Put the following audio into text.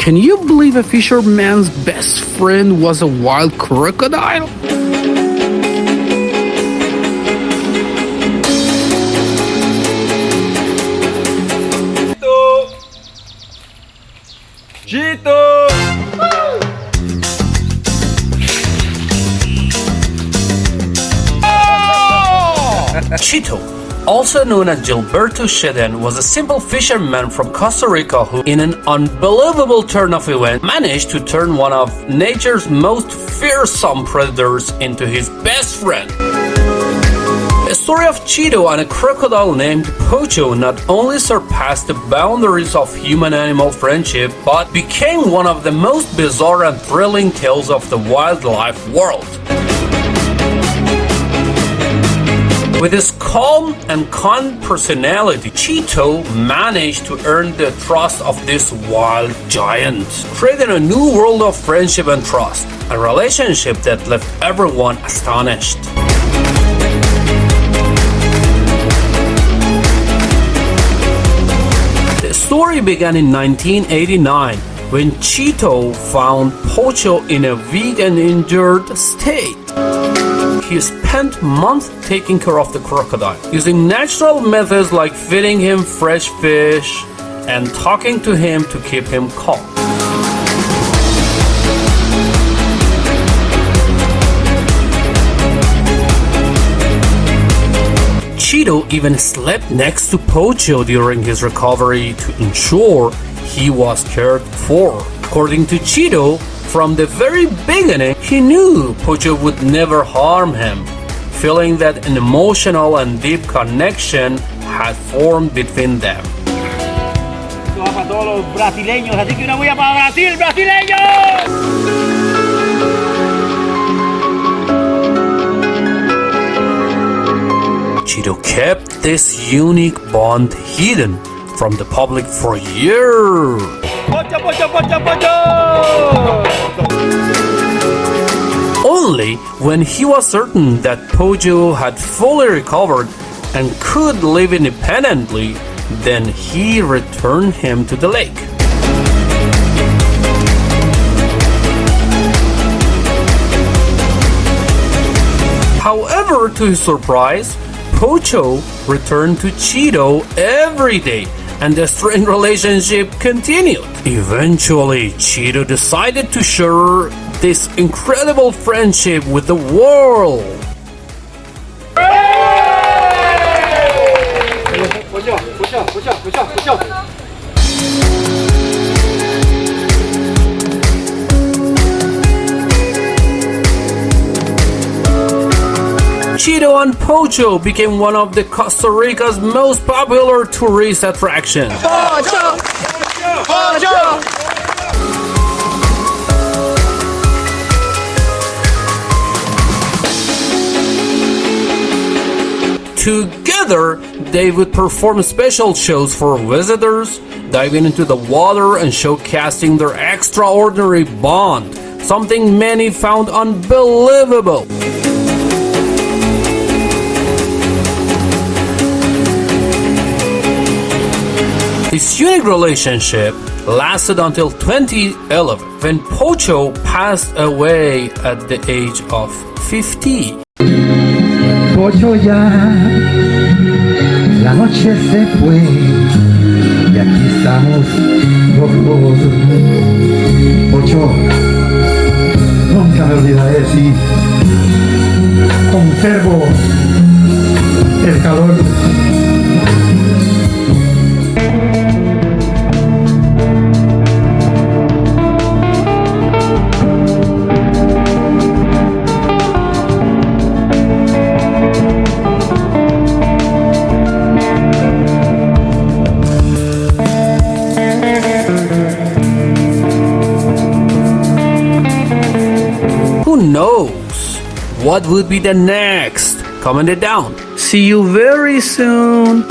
Can you believe a fisherman's best friend was a wild crocodile? Chito! Chito, also known as Gilberto Shedden, was a simple fisherman from Costa Rica who, in an unbelievable turn of events, managed to turn one of nature's most fearsome predators into his best friend. The story of Chito and a crocodile named Pocho not only surpassed the boundaries of human-animal friendship, but became one of the most bizarre and thrilling tales of the wildlife world. With his calm and kind personality, Chito managed to earn the trust of this wild giant, creating a new world of friendship and trust, a relationship that left everyone astonished. The story began in 1989 when Chito found Pocho in a weak and injured state. He spent months taking care of the crocodile, using natural methods like feeding him fresh fish and talking to him to keep him calm. Chito even slept next to Pocho during his recovery to ensure he was cared for. According to Chito, from the very beginning, he knew Pocho would never harm him, feeling that an emotional and deep connection had formed between them. Esto va para todos los brasileños, así que una bulla para Brasil, brasileños. Chito kept this unique bond hidden from the public for years. Pocho, pocho, pocho, pocho! Only when he was certain that Pocho had fully recovered and could live independently, then he returned him to the lake. However, to his surprise, Pocho returned to Chito every day, and the strained relationship continued. Eventually, Chito decided to share this incredible friendship with the world. Pocho, pocho, pocho, pocho, pocho. Chito and Pocho became one of the Costa Rica's most popular tourist attractions. Pocho! Pocho! Together, they would perform special shows for visitors, diving into the water and showcasing their extraordinary bond, something many found unbelievable. This unique relationship lasted until 2011, when Pocho passed away at the age of 50. Pocho, ya la noche se fue y aquí estamos los dos. Pocho, nunca me olvidaré de ti. Conservo el calor. Who knows what would be the next? Comment it down. See you very soon.